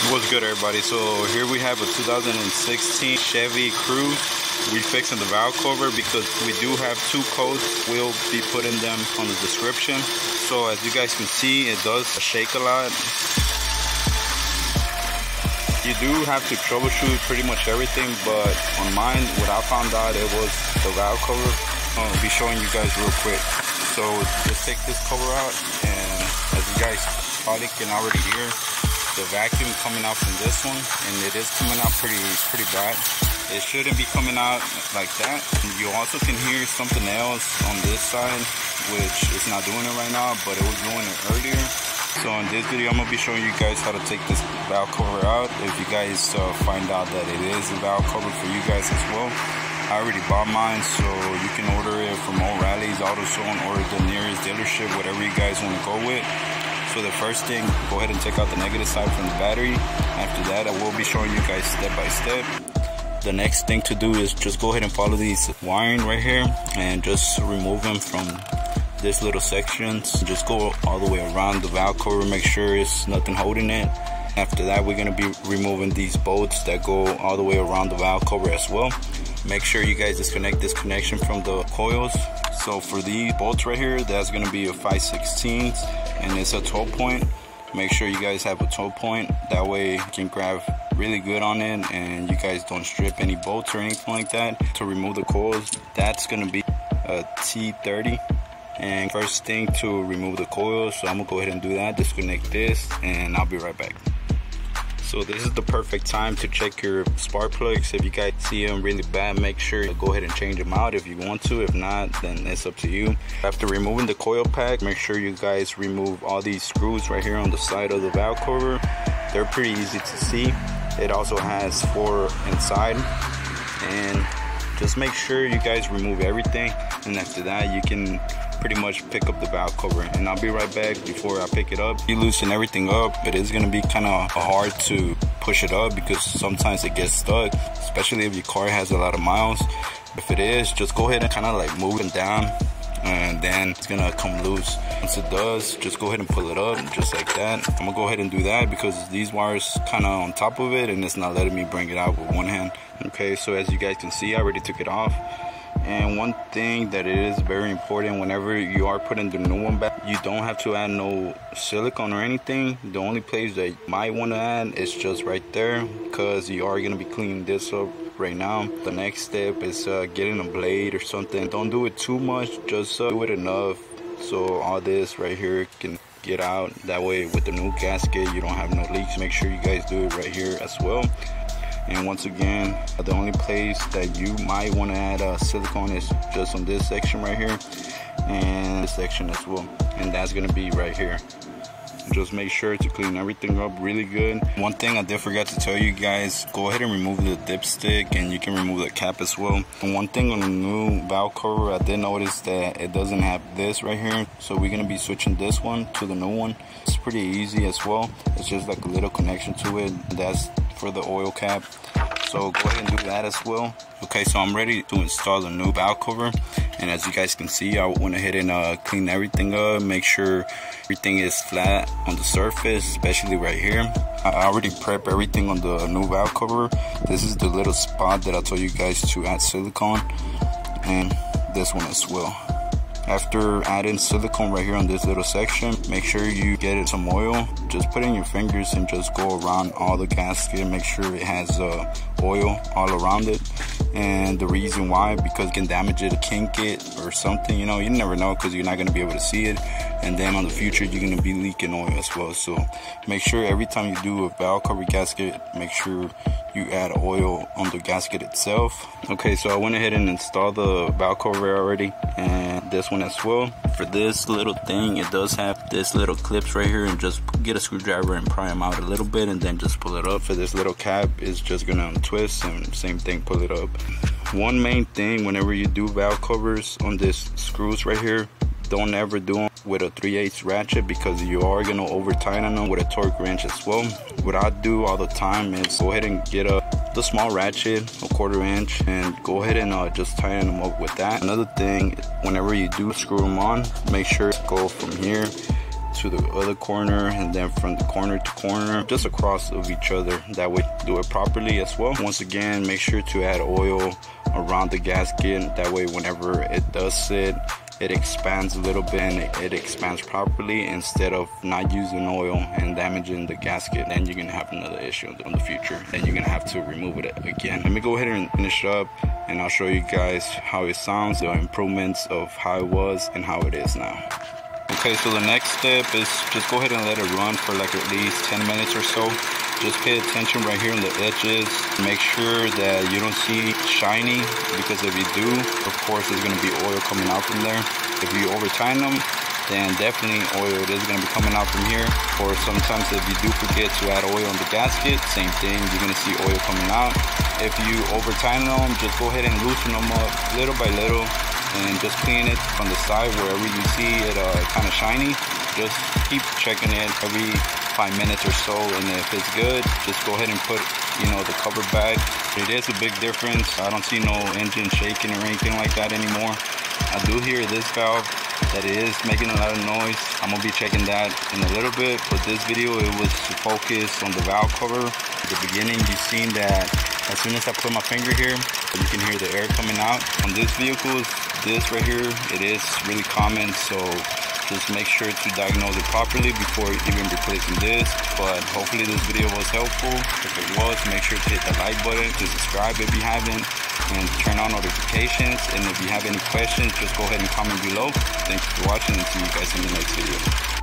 What's good, everybody? So here we have a 2016 Chevy Cruz. We fixing the valve cover because we do have two codes. We'll be putting them on the description. So as you guys can see, it does shake a lot. You do have to troubleshoot pretty much everything, but on mine, what I found out, it was the valve cover. I'll be showing you guys real quick. So just take this cover out, and as you guys probably can already hear, the vacuum coming out from this one, and it is coming out pretty bad. It shouldn't be coming out like that. You also can hear something else on this side, which is not doing it right now, but it was doing it earlier. So in this video, I'm gonna be showing you guys how to take this valve cover out. If you guys find out that it is a valve cover for you guys as well, I already bought mine, so you can order it from O'Reilly's, AutoZone, or the nearest dealership, whatever you guys want to go with. So the first thing, go ahead and take out the negative side from the battery. After that, I will be showing you guys step by step. The next thing to do is just go ahead and follow these wiring right here and just remove them from this little sections. Just go all the way around the valve cover, make sure it's nothing holding it. After that, we're going to be removing these bolts that go all the way around the valve cover as well. Make sure you guys disconnect this connection from the coils. So for these bolts right here, that's going to be a 5/16 and it's a 12 point. Make sure you guys have a 12 point, that way you can grab really good on it and you guys don't strip any bolts or anything like that. To remove the coils, that's going to be a T30. And first thing to remove the coils, so I'm gonna go ahead and do that. Disconnect this and I'll be right back. So this is the perfect time to check your spark plugs. If you guys see them really bad, make sure you go ahead and change them out if you want to. If not, then it's up to you. After removing the coil pack, make sure you guys remove all these screws right here on the side of the valve cover. They're pretty easy to see. It also has 4 inside, and just make sure you guys remove everything, and after that you can pretty much pick up the valve cover. And I'll be right back. Before I pick it up, you loosen everything up. It is going to be kind of hard to push it up because sometimes it gets stuck, especially if your car has a lot of miles. If it is, just go ahead and kind of like move it down, and then it's gonna come loose. Once it does, just go ahead and pull it up just like that. I'm gonna go ahead and do that because these wires kind of on top of it and it's not letting me bring it out with one hand. Okay, so as you guys can see, I already took it off. And one thing that it is very important, whenever you are putting the new one back, you don't have to add no silicone or anything. The only place that you might want to add is just right there, because you are going to be cleaning this up right now. The next step is getting a blade or something. Don't do it too much, just do it enough so all this right here can get out. That way with the new gasket you don't have no leaks. Make sure you guys do it right here as well. And once again, the only place that you might want to add silicone is just on this section right here and this section as well, and that's going to be right here. Just make sure to clean everything up really good. One thing I did forget to tell you guys, go ahead and remove the dipstick, and you can remove the cap as well. And one thing on the new valve cover, I did notice that it doesn't have this right here, so we're going to be switching this one to the new one. It's pretty easy as well. It's just like a little connection to it. That's for the oil cap, so go ahead and do that as well. Okay, so I'm ready to install the new valve cover, and as you guys can see, I went ahead and clean everything up, make sure everything is flat on the surface, especially right here. I already prepped everything on the new valve cover. This is the little spot that I told you guys to add silicone, and this one as well. After adding silicone right here on this little section, make sure you get some oil. Just put in your fingers and just go around all the gasket. Make sure it has oil all around it. And the reason why, because it can damage it, kink it or something, you know, you never know because you're not going to be able to see it. And then on the future, you're going to be leaking oil as well. So make sure every time you do a valve cover gasket, make sure you add oil on the gasket itself. Okay, so I went ahead and installed the valve cover already, and this one as well. For this little thing, it does have this little clips right here, and just get a screwdriver and pry them out a little bit and then just pull it up. For this little cap, it's just gonna untwist, and same thing, pull it up. One main thing whenever you do valve covers on this screws right here, don't ever do them with a 3/8 ratchet because you are going to over tighten them with a torque wrench as well. What I do all the time is go ahead and get the small ratchet, a 1/4 inch, and go ahead and just tighten them up with that. Another thing, whenever you do screw them on, make sure to go from here to the other corner, and then from the corner to corner, just across of each other. That way do it properly as well. Once again, make sure to add oil around the gasket. That way whenever it does sit, it expands a little bit and it expands properly, instead of not using oil and damaging the gasket. Then you're gonna have another issue in the future, and you're gonna have to remove it again. Let me go ahead and finish up, and I'll show you guys how it sounds, the improvements of how it was and how it is now. Okay, so the next step is just go ahead and let it run for like at least 10 minutes or so. Just pay attention right here on the edges. Make sure that you don't see shiny, because if you do, of course there's going to be oil coming out from there. If you over tighten them, then definitely oil is going to be coming out from here. Or sometimes if you do forget to add oil on the gasket, same thing, you're going to see oil coming out. If you over tighten them, just go ahead and loosen them up little by little, and just clean it from the side wherever you see it kind of shiny. Just keep checking it every 5 minutes or so, and if it's good, just go ahead and put, you know, the cover back. It is a big difference. I don't see no engine shaking or anything like that anymore. I do hear this valve that it is making a lot of noise. I'm gonna be checking that in a little bit, but this video it was to focus on the valve cover. At the beginning, you seen that as soon as I put my finger here, you can hear the air coming out. On this vehicle, this right here, it is really common, so just make sure to diagnose it properly before even replacing this. But hopefully this video was helpful. If it was, make sure to hit the like button, to subscribe if you haven't, and turn on notifications. And if you have any questions, just go ahead and comment below. Thank you for watching, and see you guys in the next video.